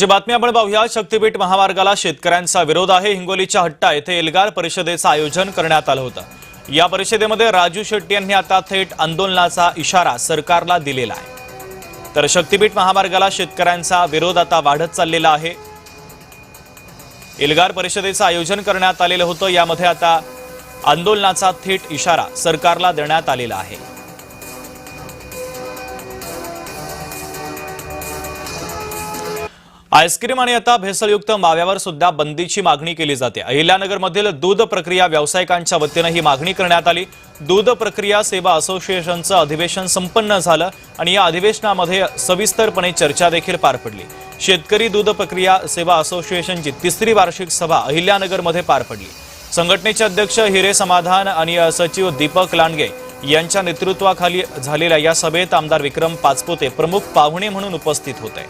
जी बातमी आपण पाहूया। शक्तीपीठ महामार्गाला शेतकऱ्यांचा विरोध आहे। हिंगोलीच्या हट्टा येथे एल्गार परिषदेचं आयोजन करण्यात आलं होतं। या परिषदेमध्ये राजू शेट्टी यांनी आता थेट आंदोलनाचा इशारा सरकारला दिलेला आहे। तर शक्तीपीठ महामार्गाला शेतकऱ्यांचा विरोध आता वाढत चाललेला आहे। एल्गार परिषदेचं आयोजन करण्यात आलेलं होतं। यामध्ये आता आंदोलनाचा थेट इशारा सरकारला देण्यात आलेला आहे। आईस्क्रीम आणि आता भेसळयुक्त माव्यावर सुद्धा बंदीची मागणी केली जाते। अहिल्यानगरमधील दूध प्रक्रिया व्यावसायिकांच्या वतीने ही मागणी करण्यात आली। दूध प्रक्रिया सेवा असोसिएशनचं अधिवेशन संपन्न झालं आणि या अधिवेशनामध्ये सविस्तरपणे चर्चा देखील पार पडली। शेतकरी दूध प्रक्रिया सेवा असोसिएशनची तिसरी वार्षिक सभा अहिल्यानगरमध्ये पार पडली। संघटनेचे अध्यक्ष हिरे समाधान आणि सचिव दीपक लांडगे यांच्या नेतृत्वाखाली झालेल्या या सभेत आमदार विक्रम पाचपुते प्रमुख पाहुणे म्हणून उपस्थित होते।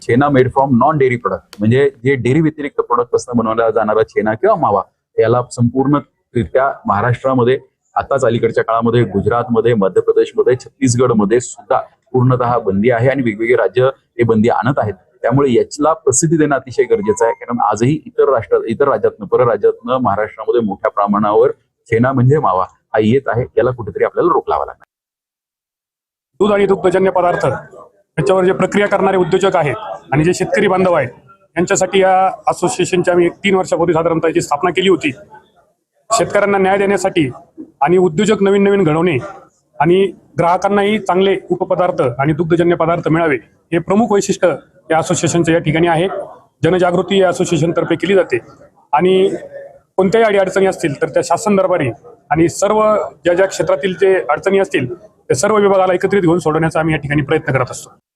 Chhena made from non dairy product म्हणजे जे डेअरी व्यतिरिक्त प्रोडक्ट पासून बनवला जाणारा छेना किंवा मावा याला संपूर्णरित्या महाराष्ट्रामध्ये आताच अलीकडच्या काळामध्ये गुजरातमध्ये, मध्य प्रदेशमध्ये, छत्तीसगडमध्ये सुद्धा पूर्णतः बंदी आहे आणि वेगवेगळे राज्य हे बंदी आणत आहेत। त्यामुळे याला प्रसिद्धी देणं अतिशय गरजेचं आहे, कारण आजही इतर राज्यातनं परराज्यातनं महाराष्ट्रामध्ये मोठ्या प्रमाणावर छेना म्हणजे मावा हा येत आहे। याला कुठेतरी आपल्याला रोख लावावा लागणार। दूध आणि दुग्धजन्य पदार्थ याच्यावर जे प्रक्रिया करणारे उद्योजक आहेत आणि जे शेतकरी बांधव आहेत यांच्यासाठी या असोसिएशनची आम्ही 3 वर्षापूर्वी साधारणतः याची स्थापना केली होती। शेतकऱ्यांना न्याय देण्यासाठी आणि उद्योजक नवीन घडवणे आणि ग्राहकांनाही चांगले उपपदार्थ आणि दुग्धजन्य पदार्थ मिळावे हे प्रमुख वैशिष्ट्य या असोसिएशनचं या ठिकाणी आहे। जनजागृती या असोसिएशनतर्फे केली जाते आणि कोणत्याही अडीअडचणी असतील तर त्या शासन दरबारी आणि सर्व ज्या क्षेत्रातील जे अडचणी असतील त्या सर्व विभागाला एकत्रित घेऊन सोडवण्याचा आम्ही या ठिकाणी प्रयत्न करत असतो।